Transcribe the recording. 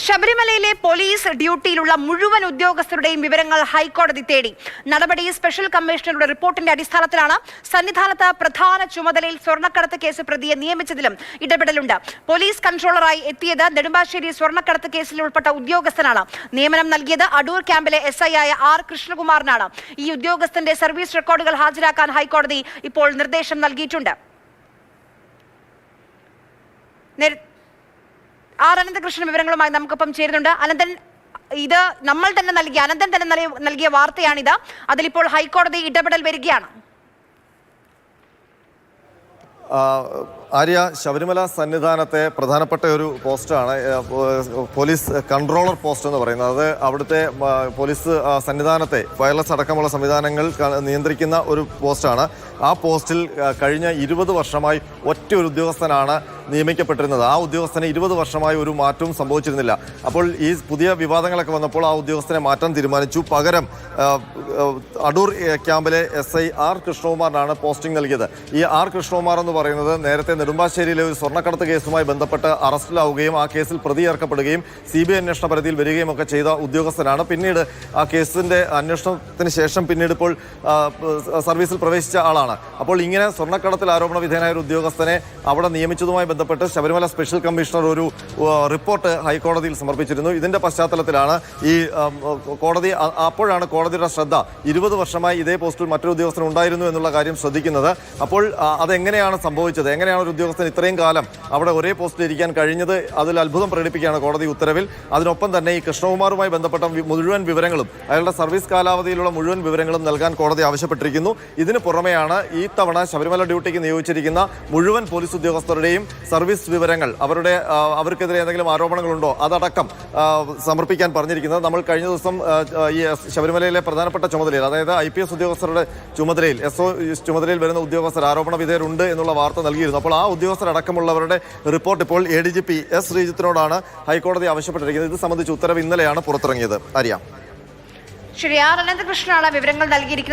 ശബരിമലയിലെ പോലീസ് ഡ്യൂട്ടിയിലുള്ള മുഴുവൻ ഉദ്യോഗസ്ഥരുടെയും വിവരങ്ങൾ ഹൈക്കോടതി തേടി. നടപടി സ്പെഷ്യൽ കമ്മീഷണറുടെ റിപ്പോർട്ടിന്റെ അടിസ്ഥാനത്തിലാണ്. സന്നിധാനത്ത് പ്രധാന ചുമതലയിൽ സ്വർണ്ണക്കടത്ത് കേസ് പ്രതിയെ നിയമിച്ചതിലും ഇടപെടലുണ്ട്. പോലീസ് കൺട്രോളറായി എത്തിയത് നെടുമ്പാശ്ശേരി സ്വർണ്ണക്കടത്ത് കേസിൽ ഉൾപ്പെട്ട ഉദ്യോഗസ്ഥനാണ്. നിയമനം നൽകിയത് അടൂർ ക്യാമ്പിലെ SI ആയ R കൃഷ്ണകുമാറിനാണ്. ഈ ഉദ്യോഗസ്ഥന്റെ സർവീസ് റെക്കോർഡുകൾ ഹാജരാക്കാൻ ഹൈക്കോടതി ഇപ്പോൾ നിർദ്ദേശം നൽകിയിട്ടുണ്ട്. അനന്തകൃഷ്ണൻ വിവരങ്ങളുമായി നമുക്കൊപ്പം ചേരുന്നുണ്ട്. അനന്തൻ, ഇത് അനന്തൻ തന്നെ നൽകിയ വാർത്തയാണിത്. അതിലിപ്പോൾ ഹൈക്കോടതി ഇടപെടൽ വരികയാണ്. ആര്യ, ശബരിമല സന്നിധാനത്തെ പ്രധാനപ്പെട്ട ഒരു പോസ്റ്റാണ് പോലീസ് കൺട്രോളർ പോസ്റ്റ് എന്ന് പറയുന്നത്. അത് അവിടുത്തെ പോലീസ് സന്നിധാനത്തെ വയർലെസ് അടക്കമുള്ള സംവിധാനങ്ങൾ നിയന്ത്രിക്കുന്ന ഒരു പോസ്റ്റാണ്. ആ പോസ്റ്റിൽ കഴിഞ്ഞ 20 വർഷമായി ഒറ്റ ഒരു ഉദ്യോഗസ്ഥനാണ് നിയമിക്കപ്പെട്ടിരുന്നത്. ആ ഉദ്യോഗസ്ഥന് 20 വർഷമായി ഒരു മാറ്റവും സംഭവിച്ചിരുന്നില്ല. അപ്പോൾ ഈ പുതിയ വിവാദങ്ങളൊക്കെ വന്നപ്പോൾ ആ ഉദ്യോഗസ്ഥനെ മാറ്റാൻ തീരുമാനിച്ചു. പകരം അടൂർ ക്യാമ്പിലെ SI R കൃഷ്ണകുമാറിനാണ് പോസ്റ്റിംഗ് നൽകിയത്. ഈ R കൃഷ്ണകുമാർ എന്ന് പറയുന്നത് നേരത്തെ നെടുമ്പാശ്ശേരിയിലെ ഒരു സ്വർണ്ണക്കടത്ത് കേസുമായി ബന്ധപ്പെട്ട് അറസ്റ്റിലാവുകയും ആ കേസിൽ പ്രതി ചേർക്കപ്പെടുകയും CBI അന്വേഷണ പരിധിയിൽ വരികയും ഒക്കെ ചെയ്ത ഉദ്യോഗസ്ഥനാണ്. പിന്നീട് ആ കേസിന്റെ അന്വേഷണത്തിന് ശേഷം പിന്നീട് ഇപ്പോൾ സർവീസിൽ പ്രവേശിച്ച ആളാണ്. അപ്പോൾ ഇങ്ങനെ സ്വർണ്ണക്കടത്തിൽ ആരോപണ വിധേയനായ ഒരു ഉദ്യോഗസ്ഥനെ അവിടെ നിയമിച്ചതുമായി ബന്ധപ്പെട്ട് ശബരിമല സ്പെഷ്യൽ കമ്മീഷണർ ഒരു റിപ്പോർട്ട് ഹൈക്കോടതിയിൽ സമർപ്പിച്ചിരുന്നു. ഇതിന്റെ പശ്ചാത്തലത്തിലാണ് ഈ അപ്പോഴാണ് കോടതിയുടെ ശ്രദ്ധ 20 വർഷമായി ഇതേ പോസ്റ്റിൽ മറ്റൊരു ഉദ്യോഗസ്ഥൻ ഉണ്ടായിരുന്നു എന്നുള്ള കാര്യം ശ്രദ്ധിക്കുന്നത്. അപ്പോൾ അതെങ്ങനെയാണ് സംഭവിച്ചത്, എങ്ങനെയാണ് ഒരു ഉദ്യോഗസ്ഥൻ ഇത്രയും കാലം അവിടെ ഒരേ പോസ്റ്റിൽ ഇരിക്കാൻ കഴിഞ്ഞത്, അതിൽ അത്ഭുതം പ്രകടിപ്പിക്കുകയാണ് കോടതി ഉത്തരവിൽ. അതിനൊപ്പം തന്നെ ഈ കൃഷ്ണകുമാറുമായി ബന്ധപ്പെട്ട മുഴുവൻ വിവരങ്ങളും, അയാളുടെ സർവീസ് കാലാവധിയിലുള്ള മുഴുവൻ വിവരങ്ങളും നൽകാൻ കോടതി ആവശ്യപ്പെട്ടിരിക്കുന്നു. ഇതിന് പുറമെയാണ് ഈ തവണ ശബരിമല ഡ്യൂട്ടിക്ക് നിയോഗിച്ചിരിക്കുന്ന മുഴുവൻ പോലീസ് ഉദ്യോഗസ്ഥരുടെയും സർവീസ് വിവരങ്ങൾ, അവർക്കെതിരെ എന്തെങ്കിലും ആരോപണങ്ങളുണ്ടോ അതടക്കം സമർപ്പിക്കാൻ പറഞ്ഞിരിക്കുന്നത്. നമ്മൾ കഴിഞ്ഞ ദിവസം ഈ ശബരിമലയിലെ പ്രധാനപ്പെട്ട ചുമതലയിൽ, അതായത് IPS ഉദ്യോഗസ്ഥരുടെ ചുമതലയിൽ, SO ചുമതലയിൽ വരുന്ന ഉദ്യോഗസ്ഥർ ആരോപണ വിധേയരുണ്ട് എന്നുള്ള വാർത്ത നൽകിയിരുന്നു. അപ്പോൾ ആ ഉദ്യോഗസ്ഥരടക്കമുള്ളവരുടെ റിപ്പോർട്ട് ഇപ്പോൾ ADGP S ശ്രീജിത്തിനോടാണ് ഹൈക്കോടതി ആവശ്യപ്പെട്ടിരിക്കുന്നത്. ഇത് സംബന്ധിച്ച് ഉത്തരവ് ഇന്നലെയാണ് പുറത്തിറങ്ങിയത്. ആര്യ, ശരി, അനന്തകൃഷ്ണനാണ് വിവരങ്ങൾ നൽകിയിരിക്കുന്നത്.